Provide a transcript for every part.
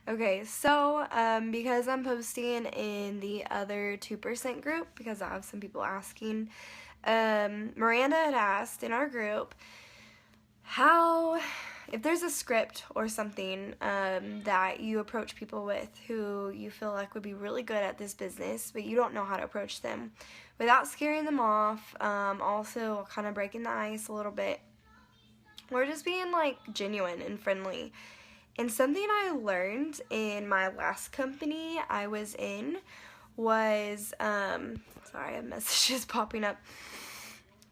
Okay, so because I'm posting in the other 2% group, because I have some people asking, Miranda had asked in our group how, if there's a script or something that you approach people with who you feel like would be really good at this business, but you don't know how to approach them without scaring them off, also kind of breaking the ice a little bit, or just being like genuine and friendly. And something I learned in my last company I was in was, sorry, I have messages popping up,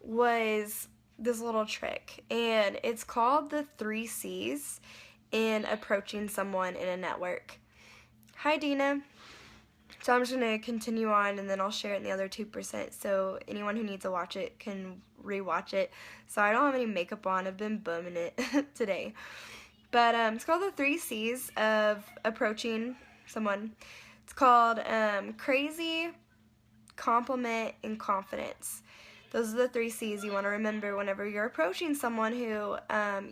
was this little trick. And it's called the 3 C's in approaching someone in a network. Hi, Dina. So I'm just going to continue on, and then I'll share it in the other 2%, so anyone who needs to watch it can rewatch it. So I don't have any makeup on. I've been bumming it today. But it's called the 3 C's of approaching someone. It's called crazy, compliment, and confidence. Those are the 3 C's you want to remember whenever you're approaching someone who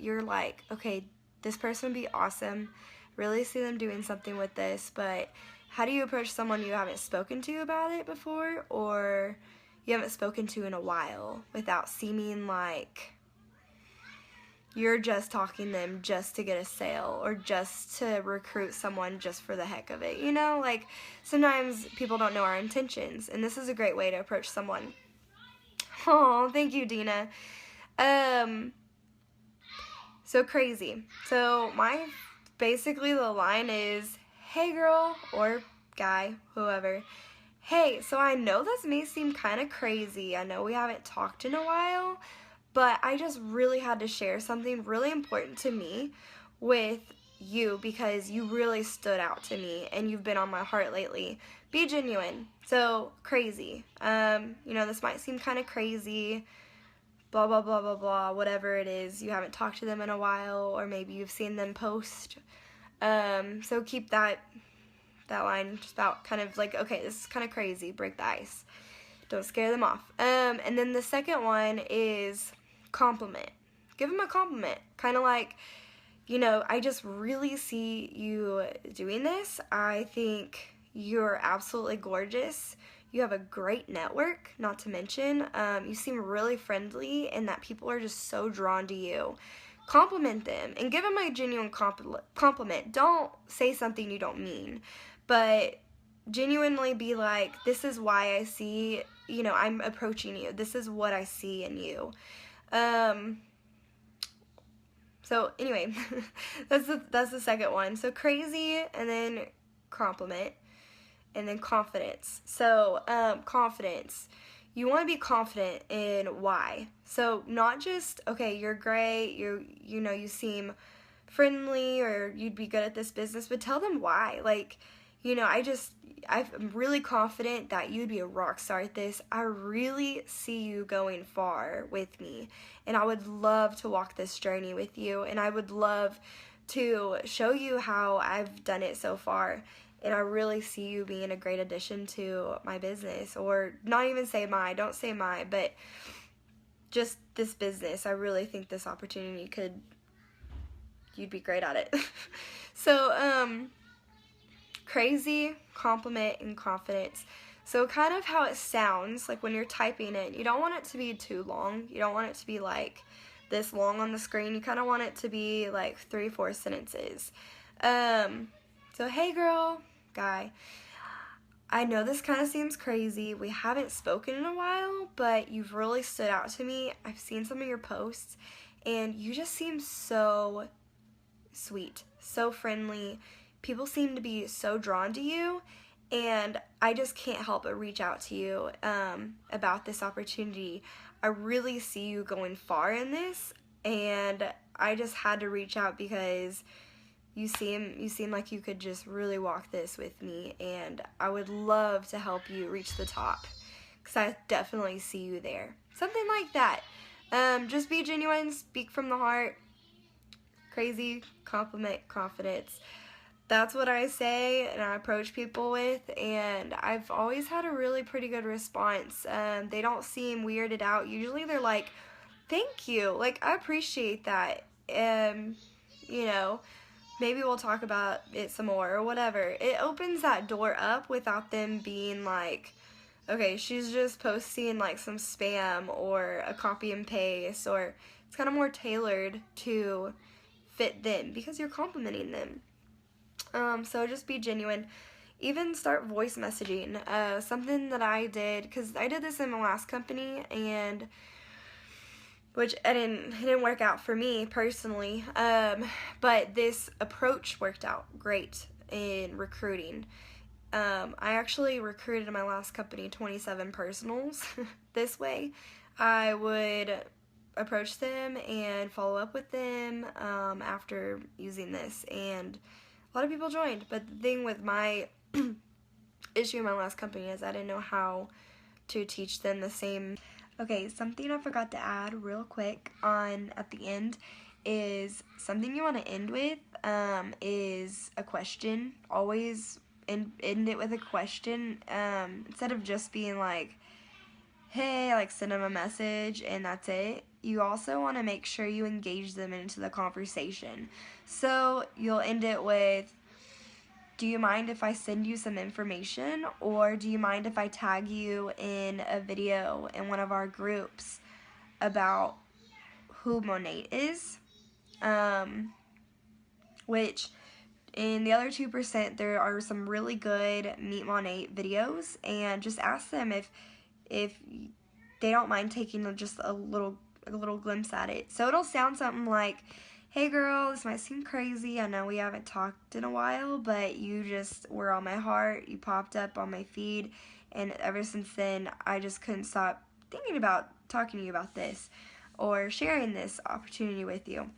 you're like, okay, this person would be awesome. Really see them doing something with this, but how do you approach someone you haven't spoken to about it before, or you haven't spoken to in a while, without seeming like you're just talking to them just to get a sale or just to recruit someone just for the heck of it, you know? Like, sometimes people don't know our intentions, and this is a great way to approach someone. Oh, thank you, Dina. So crazy. So basically the line is, hey girl, or guy, whoever. Hey, so I know this may seem kind of crazy. I know we haven't talked in a while, but I just really had to share something really important to me with you because you really stood out to me and you've been on my heart lately. Be genuine. So, crazy. This might seem kind of crazy, blah, blah, blah, blah, blah, whatever it is. You haven't talked to them in a while, or maybe you've seen them post. So keep that line just about kind of like, okay, this is kind of crazy. Break the ice. Don't scare them off. And then the second one is compliment. Give them a compliment. Kind of like, I just really see you doing this. I think you're absolutely gorgeous. You have a great network, not to mention. You seem really friendly, and that people are just so drawn to you. Compliment them and give them a genuine compliment. Don't say something you don't mean, but genuinely be like, this is why I see, I'm approaching you. This is what I see in you. So anyway, that's the second one. So crazy, and then compliment, and then confidence. So confidence. You want to be confident in why. So not just, okay, you're great, you seem friendly, or you'd be good at this business, but tell them why. Like, I'm really confident that you'd be a rock star at this. I really see you going far with me, and I would love to walk this journey with you, and I would love to show you how I've done it so far, and I really see you being a great addition to my business, or not even don't say my, but just this business. I really think this opportunity you'd be great at it. So, crazy, compliment, and confidence. So kind of how it sounds, like when you're typing it, you don't want it to be too long. You don't want it to be like this long on the screen. You kind of want it to be like 3-4 sentences. So hey girl, guy, I know this kind of seems crazy. We haven't spoken in a while, but you've really stood out to me. I've seen some of your posts, and you just seem so sweet, so friendly. People seem to be so drawn to you, and I just can't help but reach out to you about this opportunity. I really see you going far in this, and I just had to reach out because you seem like you could just really walk this with me, and I would love to help you reach the top, because I definitely see you there. Something like that. Just be genuine, speak from the heart. Crazy, compliment, confidence. That's what I say and I approach people with, and I've always had a really pretty good response. They don't seem weirded out. Usually they're like, thank you, like, I appreciate that. maybe we'll talk about it some more or whatever. It opens that door up without them being like, okay, she's just posting like some spam or a copy and paste, or it's kind of more tailored to fit them because you're complimenting them. So just be genuine. Even start voice messaging. Something that I did, because I did this in my last company, and which it didn't work out for me personally, but this approach worked out great in recruiting. I actually recruited in my last company 27 personals this way. I would approach them and follow up with them after using this, and a lot of people joined. But the thing with my issue in my last company is I didn't know how to teach them the same. Okay, something I forgot to add real quick on at the end is something you want to end with is a question. Always end it with a question instead of just being like, hey, like send them a message and that's it. You also want to make sure you engage them into the conversation. So you'll end it with, do you mind if I send you some information, or do you mind if I tag you in a video in one of our groups about who Monat is? Which in the other 2%, there are some really good Meet Monat videos, and just ask them if they don't mind taking just a little glimpse at it. So it'll sound something like, hey girl, this might seem crazy. I know we haven't talked in a while, but you just were on my heart. You popped up on my feed, and ever since then, I just couldn't stop thinking about talking to you about this or sharing this opportunity with you.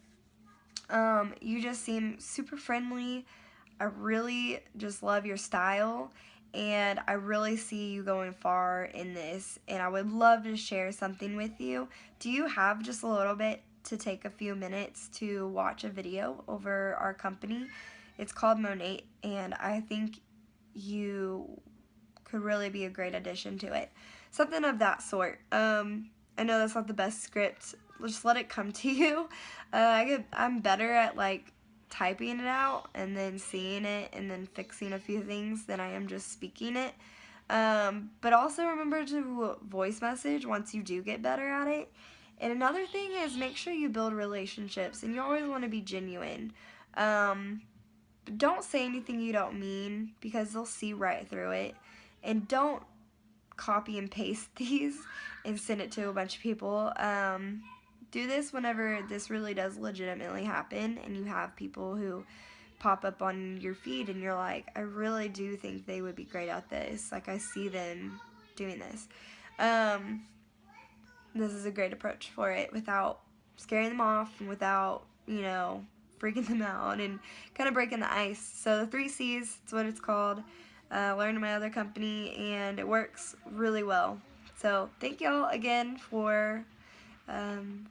You just seem super friendly. I really just love your style, and I really see you going far in this, and I would love to share something with you. Do you have just a little bit to take a few minutes to watch a video over our company? It's called Monat, and I think you could really be a great addition to it. Something of that sort. I know that's not the best script. Just let it come to you. I'm better at like typing it out and then seeing it and then fixing a few things than I am just speaking it. But also remember to voice message once you do get better at it. And another thing is, make sure you build relationships, and you always want to be genuine. Don't say anything you don't mean, because they'll see right through it. And don't copy and paste these and send it to a bunch of people. Do this whenever this really does legitimately happen and you have people who pop up on your feed and you're like, I really do think they would be great at this. Like, I see them doing this. This is a great approach for it without scaring them off and without, freaking them out and kind of breaking the ice. So the 3 C's, that's what it's called. Learned in my other company, and it works really well. So thank y'all again for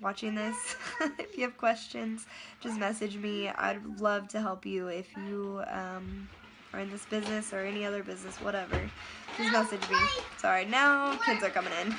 watching this. If you have questions, just message me. I'd love to help you if you are in this business or any other business, whatever. Just message me. Sorry, now kids are coming in.